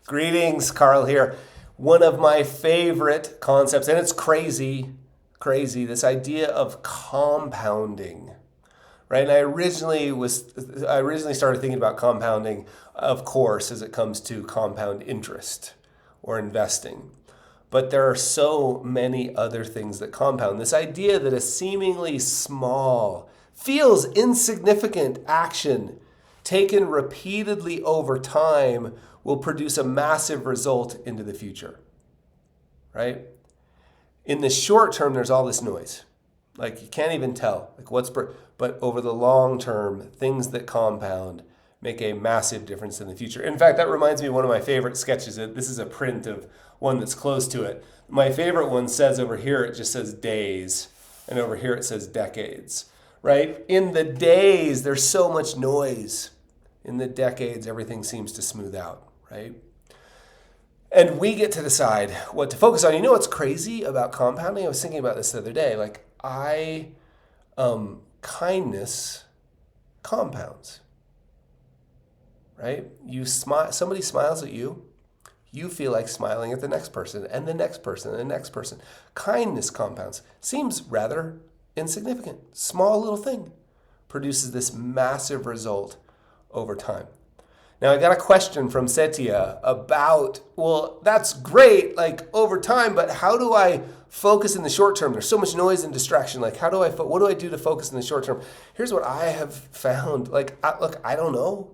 Greetings, Carl here. One of my favorite concepts, and it's crazy, this idea of compounding, right? And I originally started thinking about compounding, of course, as it comes to compound interest or investing. But there are so many other things that compound. This idea that a seemingly small, feels insignificant action taken repeatedly over time will produce a massive result into the future, right? In the short term, there's all this noise. Like you can't even tell, but over the long term, things that compound make a massive difference in the future. In fact, that reminds me of one of my favorite sketches. This is a print of one that's close to it. My favorite one says over here, it just says days, and over here it says decades, right? In the days, there's so much noise. In the decades, everything seems to smooth out, right? And we get to decide what to focus on. You know what's crazy about compounding? I was thinking about this the other day. Kindness compounds, right? You smile. Somebody smiles at you. You feel like smiling at the next person, and the next person, and the next person. Kindness compounds. Seems rather insignificant. Small little thing produces this massive result over time. Now, I got a question from Setia about, well, that's great, like over time, but how do I focus in the short term? There's so much noise and distraction. Like, what do I do to focus in the short term? Here's what I have found. I don't know.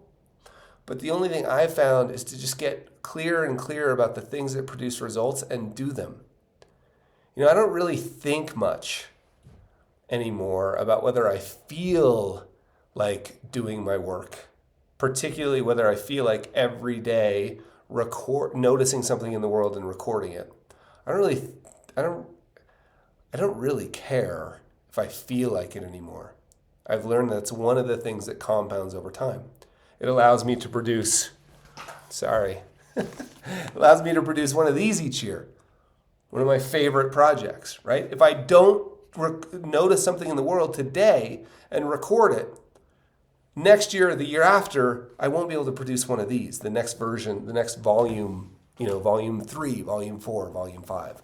But the only thing I've found is to just get clearer and clearer about the things that produce results and do them. You know, I don't really think much anymore about whether I feel like doing my work, particularly whether I feel like every day noticing something in the world and recording it. I don't really care if I feel like it anymore. I've learned that's one of the things that compounds over time. It allows me to produce, one of these each year. One of my favorite projects, right? If I don't notice something in the world today and record it, next year or the year after, I won't be able to produce one of these, the next version, the next volume, volume 3, volume 4, volume 5.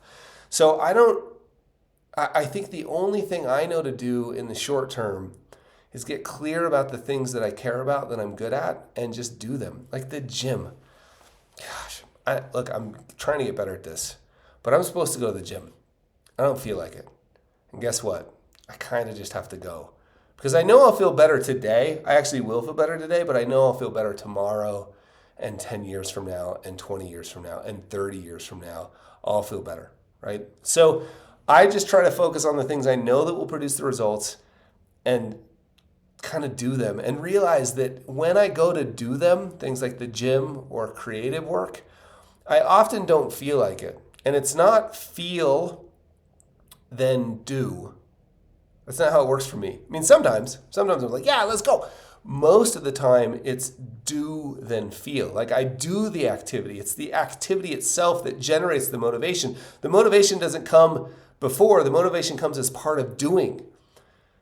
So I think the only thing I know to do in the short term is get clear about the things that I care about, that I'm good at, and just do them. Like the gym. Gosh, I'm trying to get better at this, but I'm supposed to go to the gym. I don't feel like it. And guess what? I kind of just have to go. Because I know I'll feel better today. I actually will feel better today, but I know I'll feel better tomorrow and 10 years from now and 20 years from now and 30 years from now. I'll feel better, right? So I just try to focus on the things I know that will produce the results and kind of do them and realize that when I go to do them, things like the gym or creative work, I often don't feel like it. And it's not feel, then do. That's not how it works for me. I mean, sometimes I'm like, yeah, let's go. Most of the time, it's do, then feel. Like I do the activity. It's the activity itself that generates the motivation. The motivation doesn't come before. The motivation comes as part of doing.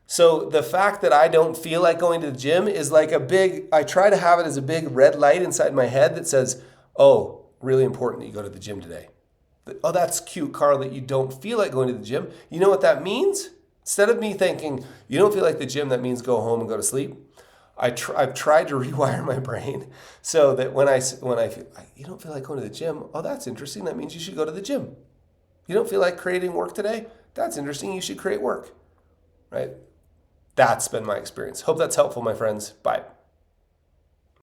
So the fact that I don't feel like going to the gym is like I try to have it as a big red light inside my head that says, oh, really important that you go to the gym today. Oh, that's cute, Carl, that you don't feel like going to the gym. You know what that means? Instead of me thinking, you don't feel like the gym, that means go home and go to sleep. I've tried to rewire my brain so that when I feel, you don't feel like going to the gym, oh, that's interesting. That means you should go to the gym. You don't feel like creating work today? That's interesting. You should create work, right? That's been my experience. Hope that's helpful, my friends. Bye.